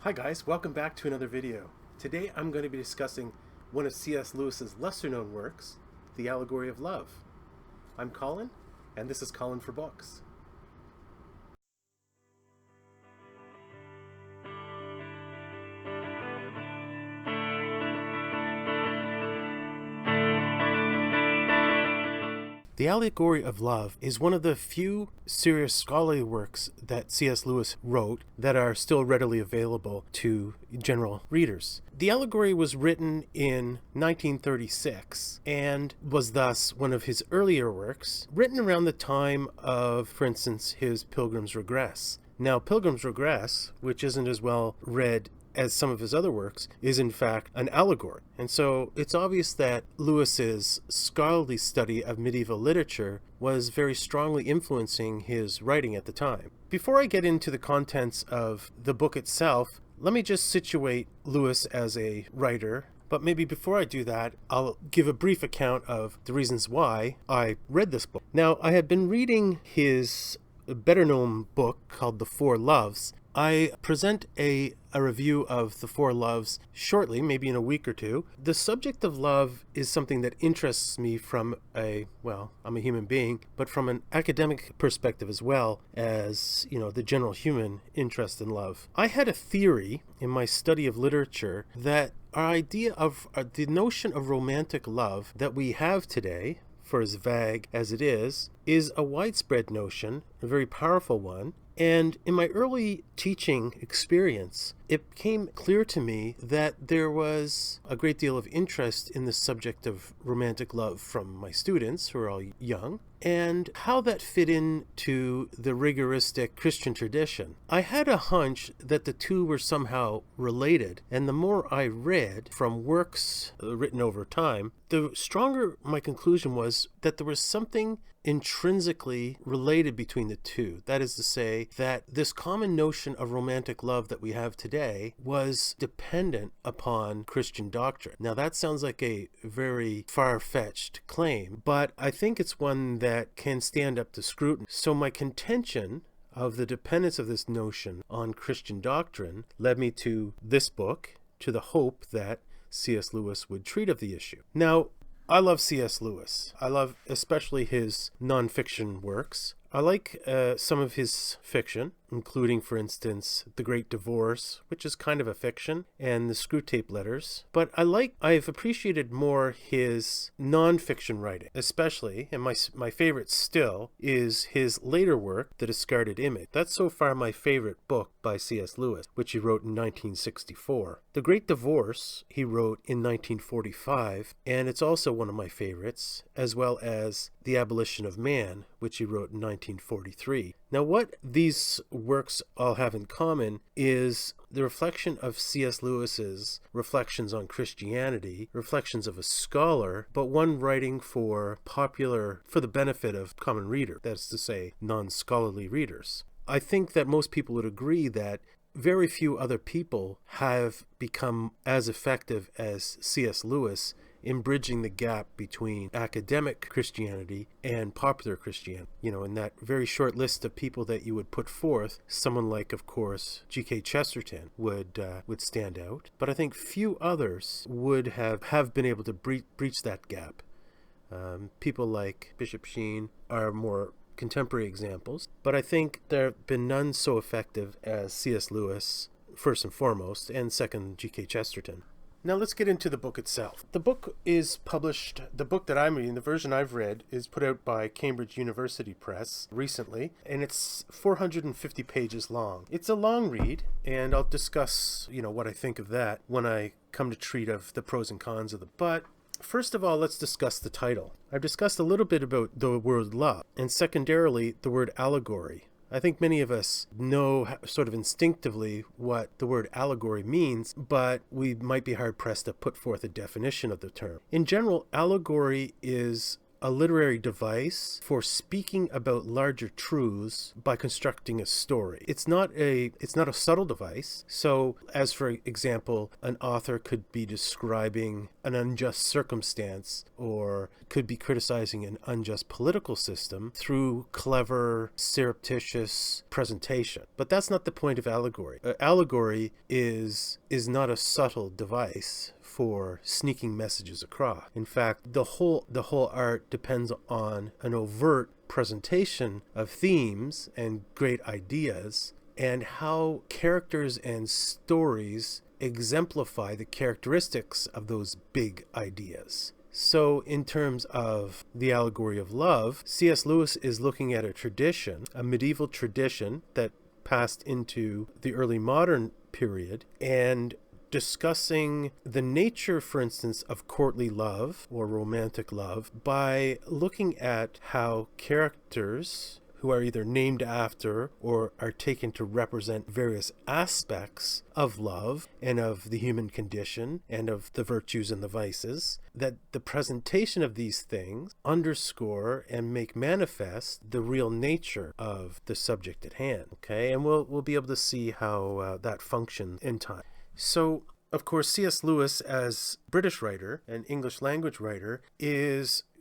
Hi guys, welcome back to another video. Today I'm going to be discussing one of C.S. Lewis's lesser known works, The Allegory of Love. I'm Colin, and this is Colin for Books. The Allegory of Love is one of the few serious scholarly works that C.S. Lewis wrote that are still readily available to general readers. The allegory was written in 1936 and was thus one of his earlier works, written around the time of, for instance, his Pilgrim's Regress. Now, Pilgrim's Regress, which isn't as well read as some of his other works, is in fact an allegory. And so it's obvious that Lewis's scholarly study of medieval literature was very strongly influencing his writing at the time. Before I get into the contents of the book itself, let me just situate Lewis as a writer. But maybe before I do that, I'll give a brief account of the reasons why I read this book. Now, I had been reading his better-known book called The Four Loves. I present a review of The Four Loves shortly, maybe in a week or two. The subject of love is something that interests me from I'm a human being, but from an academic perspective as well as, the general human interest in love. I had a theory in my study of literature that our idea of the notion of romantic love that we have today, for as vague as it is a widespread notion, a very powerful one. And in my early teaching experience, it became clear to me that there was a great deal of interest in the subject of romantic love from my students, who are all young, and how that fit into the rigoristic Christian tradition. I had a hunch that the two were somehow related, and the more I read from works written over time, the stronger my conclusion was that there was something intrinsically related between the two. That is to say, that this common notion of romantic love that we have today was dependent upon Christian doctrine. Now, that sounds like a very far-fetched claim, but I think it's one that can stand up to scrutiny. So my contention of the dependence of this notion on Christian doctrine led me to this book, to the hope that C.S. Lewis would treat of the issue. Now, I love C.S. Lewis. I love especially his nonfiction works. I like some of his fiction, including, for instance, The Great Divorce, which is kind of a fiction, and the Screwtape Letters. But I've appreciated more his nonfiction writing, especially, and my favorite still, is his later work, The Discarded Image. That's so far my favorite book by C.S. Lewis, which he wrote in 1964. The Great Divorce he wrote in 1945, and it's also one of my favorites, as well as The Abolition of Man, which he wrote in 1943. Now, what these works all have in common is the reflection of C.S. Lewis's reflections on Christianity, reflections of a scholar, but one writing for the benefit of common reader, that is to say, non-scholarly readers. I think that most people would agree that very few other people have become as effective as C.S. Lewis in bridging the gap between academic Christianity and popular Christianity. In that very short list of people that you would put forth, someone like, of course, G.K. Chesterton would stand out. But I think few others would have been able to breach that gap. People like Bishop Sheen are more contemporary examples, but I think there have been none so effective as C.S. Lewis, first and foremost, and second, G.K. Chesterton. Now let's get into the book itself. The book that I'm reading, the version I've read, is put out by Cambridge University Press recently, and it's 450 pages long. It's a long read, and I'll discuss, what I think of that when I come to treat of the pros and cons of the book. But first of all, let's discuss the title. I've discussed a little bit about the word love, and secondarily, the word allegory. I think many of us know sort of instinctively what the word allegory means, but we might be hard-pressed to put forth a definition of the term. In general, allegory is a literary device for speaking about larger truths by constructing a story. It's not a subtle device. So, as for example, an author could be describing an unjust circumstance or could be criticizing an unjust political system through clever, surreptitious presentation. But that's not the point of allegory. Allegory is not a subtle device for sneaking messages across. In fact, the whole art depends on an overt presentation of themes and great ideas, and how characters and stories exemplify the characteristics of those big ideas. So in terms of the Allegory of Love, C.S. Lewis is looking at a tradition, a medieval tradition that passed into the early modern period, and discussing the nature, for instance, of courtly love or romantic love by looking at how characters who are either named after or are taken to represent various aspects of love and of the human condition and of the virtues and the vices, that the presentation of these things underscore and make manifest the real nature of the subject at hand. Okay, and we'll be able to see how that functions in time. So, of course, C.S. Lewis, as British writer and English language writer,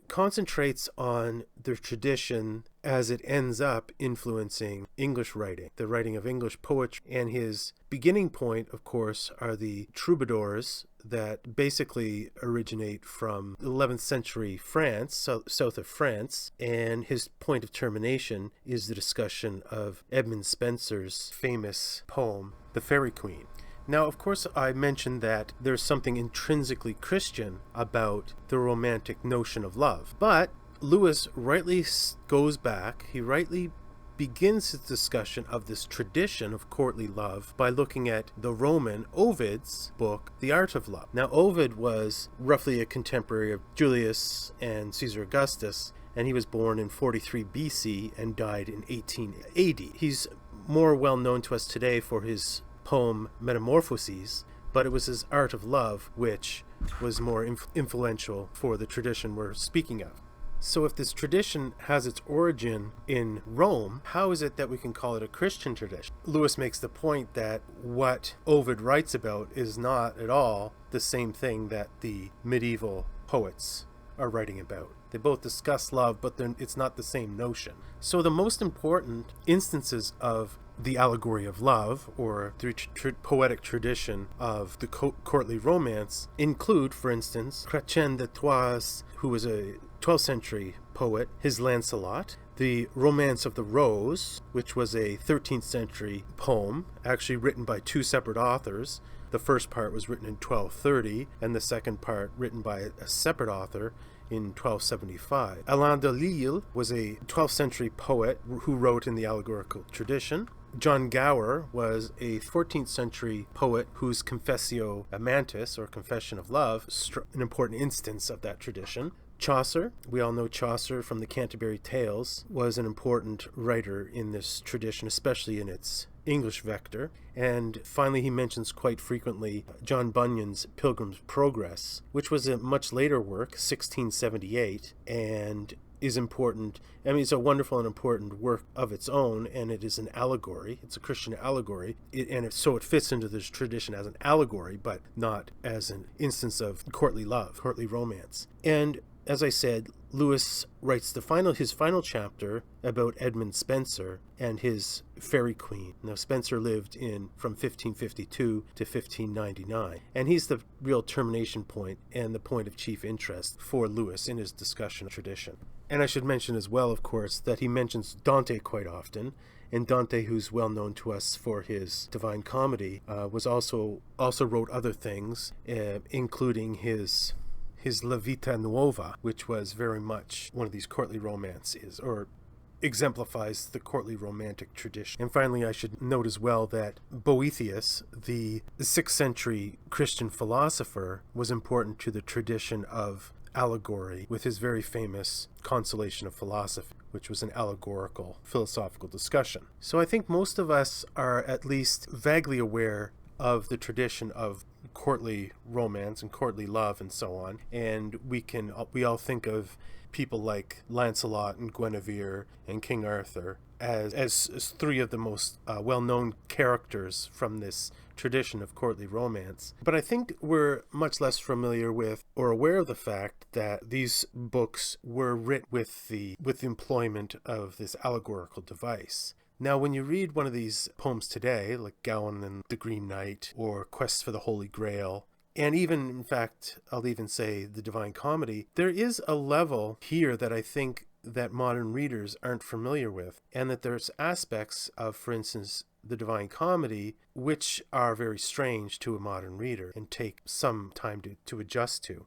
concentrates on the tradition as it ends up influencing English writing, the writing of English poetry. And his beginning point, of course, are the troubadours that basically originate from 11th century France, south of France. And his point of termination is the discussion of Edmund Spencer's famous poem, The Faerie Queene. Now, of course, I mentioned that there's something intrinsically Christian about the romantic notion of love. But Lewis rightly goes back, he rightly begins his discussion of this tradition of courtly love by looking at the Roman Ovid's book, The Art of Love. Now, Ovid was roughly a contemporary of Julius and Caesar Augustus, and he was born in 43 BC and died in 18 AD. He's more well known to us today for his poem Metamorphoses, but it was his Art of Love which was more influential for the tradition we're speaking of. So if this tradition has its origin in Rome, how is it that we can call it a Christian tradition? Lewis makes the point that what Ovid writes about is not at all the same thing that the medieval poets are writing about. They both discuss love, but it's not the same notion. So the most important instances of the Allegory of Love, or the poetic tradition of the courtly romance, include, for instance, Chrétien de Troyes, who was a 12th century poet, his Lancelot, the Romance of the Rose, which was a 13th century poem, actually written by two separate authors. The first part was written in 1230, and the second part written by a separate author in 1275. Alain de Lisle was a 12th century poet who wrote in the allegorical tradition. John Gower was a 14th century poet whose Confessio Amantis, or Confession of Love, an important instance of that tradition. Chaucer, we all know Chaucer from the Canterbury Tales, was an important writer in this tradition, especially in its English vector. And finally, he mentions quite frequently John Bunyan's Pilgrim's Progress, which was a much later work, 1678, and is important. I mean, it's a wonderful and important work of its own, and it is an allegory. It's a Christian allegory, so it fits into this tradition as an allegory, but not as an instance of courtly love, courtly romance. And as I said, Lewis writes his final chapter about Edmund Spencer and his Faerie Queene. Now, Spencer lived from 1552 to 1599, and he's the real termination point and the point of chief interest for Lewis in his discussion of tradition. And I should mention as well, of course, that he mentions Dante quite often, and Dante, who's well known to us for his Divine Comedy, also wrote other things, including his La Vita Nuova, which was very much one of these courtly romances, or exemplifies the courtly romantic tradition. And finally, I should note as well that Boethius, the 6th century Christian philosopher, was important to the tradition of allegory with his very famous Consolation of Philosophy, which was an allegorical philosophical discussion. So I think most of us are at least vaguely aware of the tradition of courtly romance and courtly love and so on. And we all think of people like Lancelot and Guinevere and King Arthur as three of the most well-known characters from this tradition of courtly romance. But I think we're much less familiar with or aware of the fact that these books were written with the employment of this allegorical device. Now, when you read one of these poems today, like Gower and the Green Knight, or Quest for the Holy Grail, and even, in fact, I'll even say the Divine Comedy, there is a level here that I think that modern readers aren't familiar with, and that there's aspects of, for instance, the Divine Comedy, which are very strange to a modern reader and take some time to adjust to.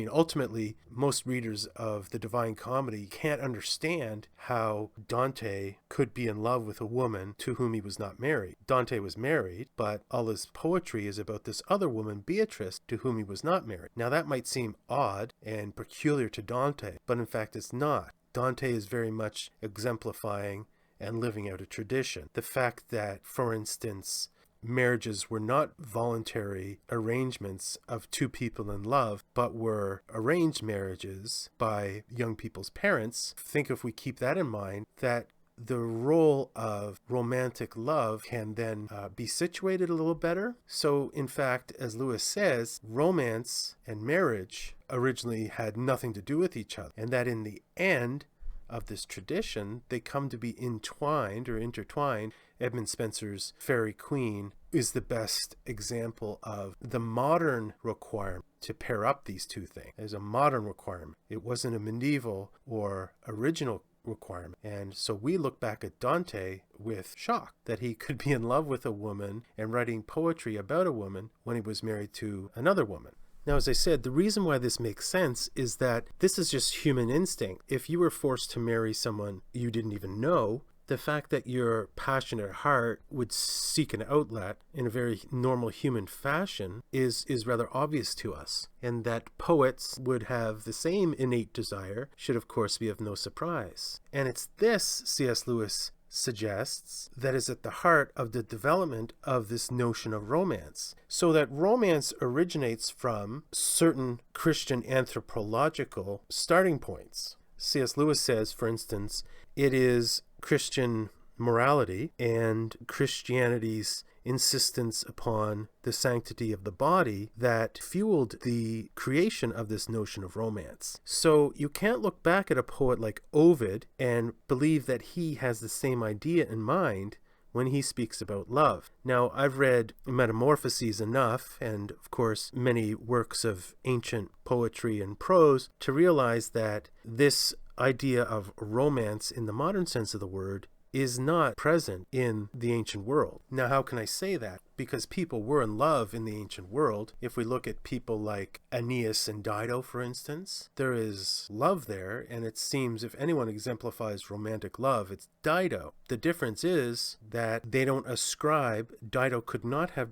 Ultimately, most readers of the Divine Comedy can't understand how Dante could be in love with a woman to whom he was not married. Dante was married, but all his poetry is about this other woman, Beatrice, to whom he was not married. Now, that might seem odd and peculiar to Dante, but in fact it's not. Dante is very much exemplifying and living out a tradition. The fact that, for instance, marriages were not voluntary arrangements of two people in love, but were arranged marriages by young people's parents. Think, if we keep that in mind, that the role of romantic love can then be situated a little better. So, in fact, as Lewis says, romance and marriage originally had nothing to do with each other, and that in the end of this tradition, they come to be entwined or intertwined. Edmund Spencer's Faerie Queene is the best example of the modern requirement to pair up these two things. There's a modern requirement. It wasn't a medieval or original requirement. And so we look back at Dante with shock that he could be in love with a woman and writing poetry about a woman when he was married to another woman. Now, as I said, the reason why this makes sense is that this is just human instinct. If you were forced to marry someone you didn't even know, the fact that your passionate heart would seek an outlet in a very normal human fashion is rather obvious to us. And that poets would have the same innate desire should, of course, be of no surprise. And it's this, C.S. Lewis suggests, that is at the heart of the development of this notion of romance. So that romance originates from certain Christian anthropological starting points. C.S. Lewis says, for instance, it is Christian morality and Christianity's insistence upon the sanctity of the body that fueled the creation of this notion of romance. So you can't look back at a poet like Ovid and believe that he has the same idea in mind when he speaks about love. Now, I've read Metamorphoses enough, and of course many works of ancient poetry and prose, to realize that this idea of romance in the modern sense of the word is not present in the ancient world. Now, how can I say that? Because people were in love in the ancient world. If we look at people like Aeneas and Dido, for instance, there is love there, and it seems if anyone exemplifies romantic love, it's Dido. The difference is that they don't ascribe, Dido could not have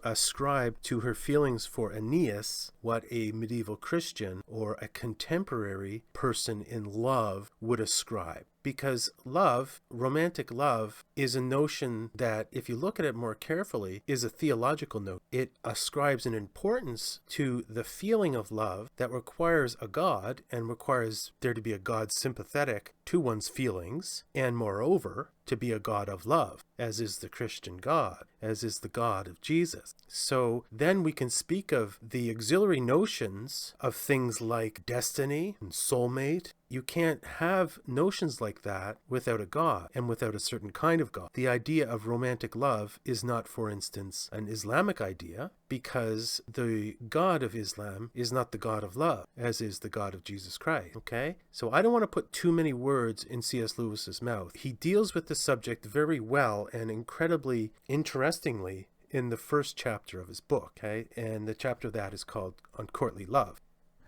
ascribed to her feelings for Aeneas what a medieval Christian or a contemporary person in love would ascribe. Because love, romantic love, is a notion that, if you look at it more carefully, is a theological note. It ascribes an importance to the feeling of love that requires a God and requires there to be a God sympathetic to one's feelings, and moreover, to be a God of love, as is the Christian God, as is the God of Jesus. So then we can speak of the auxiliary notions of things like destiny and soulmate. You can't have notions like that without a God and without a certain kind of God. The idea of romantic love is not, for instance, an Islamic idea, because the God of Islam is not the God of love, as is the God of Jesus Christ. Okay? So I don't want to put too many words in C.S. Lewis's mouth. He deals with the subject very well and incredibly interestingly in the first chapter of his book, okay? And the chapter that is called On Courtly Love.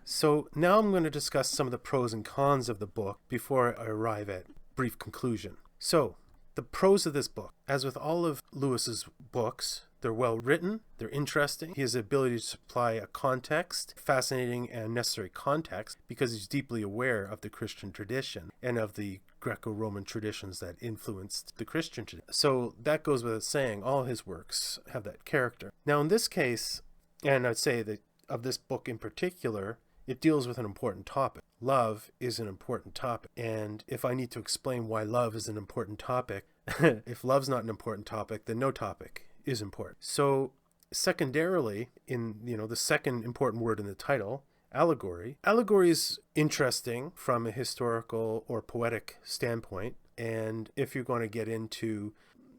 So now I'm going to discuss some of the pros and cons of the book before I arrive at brief conclusion. So, the pros of this book. As with all of Lewis's books, they're well written, they're interesting. He has the ability to supply a context, fascinating and necessary context, because he's deeply aware of the Christian tradition and of the Greco-Roman traditions that influenced the Christian tradition. So that goes without saying, all his works have that character. Now in this case, And I'd say that of this book in particular, it deals with an important topic. Love is an important topic. And if I need to explain why love is an important topic, if love's not an important topic, then no topic is important. So secondarily, in the second important word in the title, allegory. Allegory is interesting from a historical or poetic standpoint. And if you're going to get into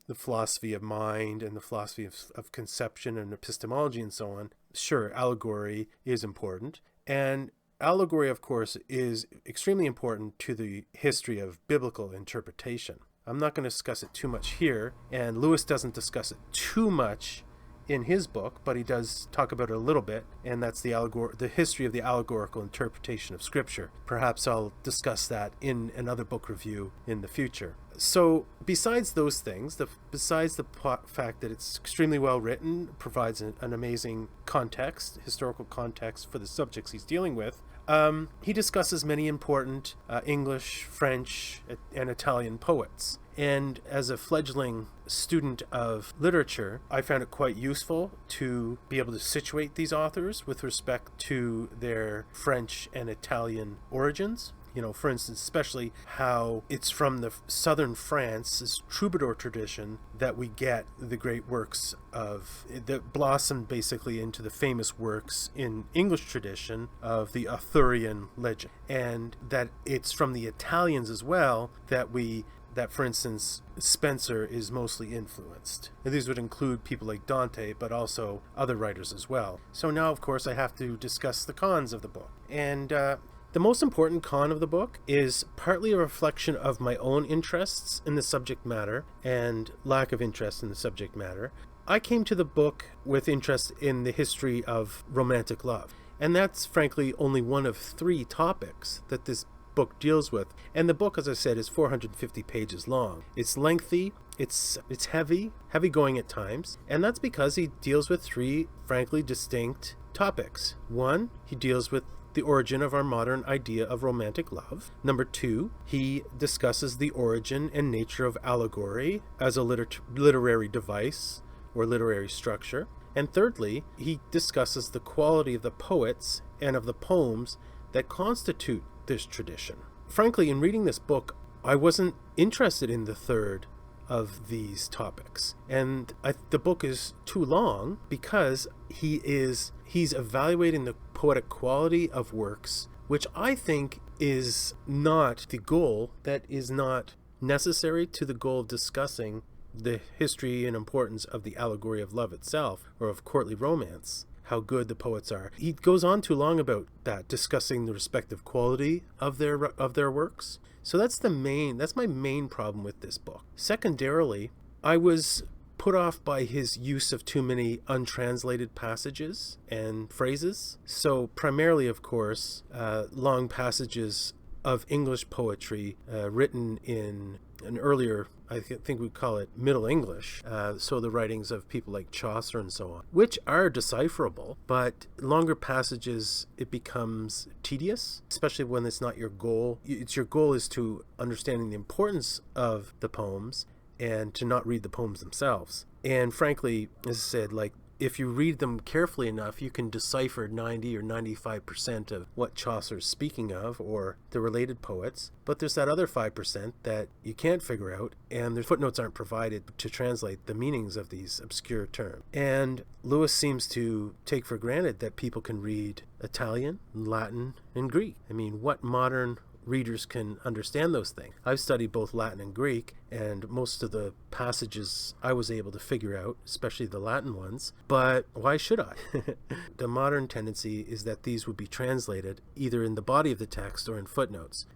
the philosophy of mind and the philosophy of conception and epistemology and so on, sure, allegory is important. And allegory, of course, is extremely important to the history of biblical interpretation. I'm not going to discuss it too much here, and Lewis doesn't discuss it too much in his book, but he does talk about it a little bit, and that's the history of the allegorical interpretation of Scripture. Perhaps I'll discuss that in another book review in the future. So besides those things, besides the fact that it's extremely well written, provides an amazing context, historical context for the subjects he's dealing with, he discusses many important English, French, and Italian poets. And as a fledgling student of literature, I found it quite useful to be able to situate these authors with respect to their French and Italian origins. For instance, especially how it's from the southern France's troubadour tradition that we get the great works that blossomed basically into the famous works in English tradition of the Arthurian legend. And that it's from the Italians as well that, for instance, Spencer is mostly influenced. And these would include people like Dante, but also other writers as well. So now, of course, I have to discuss the cons of the book. And the most important con of the book is partly a reflection of my own interests in the subject matter and lack of interest in the subject matter. I came to the book with interest in the history of romantic love. And that's frankly only one of 3 topics that this book deals with. And the book, as I said, is 450 pages long. It's lengthy, it's heavy going at times, and that's because he deals with 3 frankly distinct topics. 1, he deals with the origin of our modern idea of romantic love. Number 2, he discusses the origin and nature of allegory as a literary device or literary structure. And thirdly, he discusses the quality of the poets and of the poems that constitute this tradition. Frankly, in reading this book, I wasn't interested in the third of these topics. And the book is too long because he's evaluating the poetic quality of works, which I think is not the goal, that is not necessary to the goal of discussing the history and importance of the allegory of love itself, or of courtly romance, how good the poets are. He goes on too long about that, discussing the respective quality of their works. So that's my main problem with this book. Secondarily, I was put off by his use of too many untranslated passages and phrases. So primarily, of course, long passages of English poetry written in an earlier, I think we'd call it Middle English, so the writings of people like Chaucer and so on, which are decipherable, but longer passages, it becomes tedious, especially when it's not your goal. Your goal is to understanding the importance of the poems and to not read the poems themselves. And frankly, as I said, if you read them carefully enough, you can decipher 90 or 95% of what Chaucer's speaking of, or the related poets. But there's that other 5% that you can't figure out, and the footnotes aren't provided to translate the meanings of these obscure terms. And Lewis seems to take for granted that people can read Italian, Latin, and Greek. I mean, what modern readers can understand those things? I've studied both Latin and Greek, and most of the passages I was able to figure out, especially the Latin ones, but why should I? The modern tendency is that these would be translated either in the body of the text or in footnotes.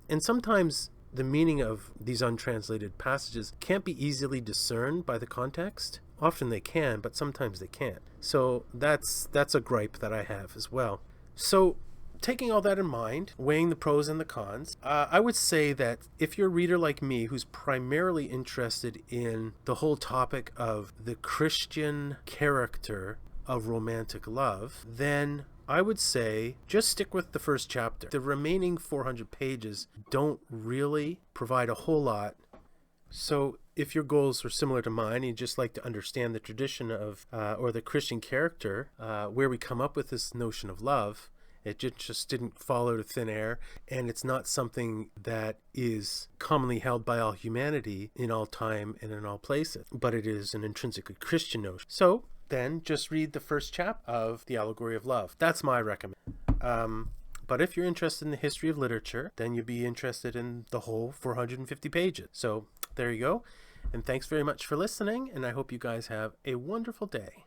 And sometimes the meaning of these untranslated passages can't be easily discerned by the context. Often they can, but sometimes they can't. So that's a gripe that I have as well. So taking all that in mind, weighing the pros and the cons, I would say that if you're a reader like me who's primarily interested in the whole topic of the Christian character of romantic love, then I would say just stick with the first chapter. The remaining 400 pages don't really provide a whole lot. So if your goals are similar to mine, and you just like to understand the tradition of, or the Christian character, where we come up with this notion of love, it just didn't fall out of thin air, and it's not something that is commonly held by all humanity in all time and in all places, but it is an intrinsically Christian notion. So then just read the first chapter of The Allegory of Love. That's my recommendation. But if you're interested in the history of literature, then you'll be interested in the whole 450 pages. So there you go. And thanks very much for listening, and I hope you guys have a wonderful day.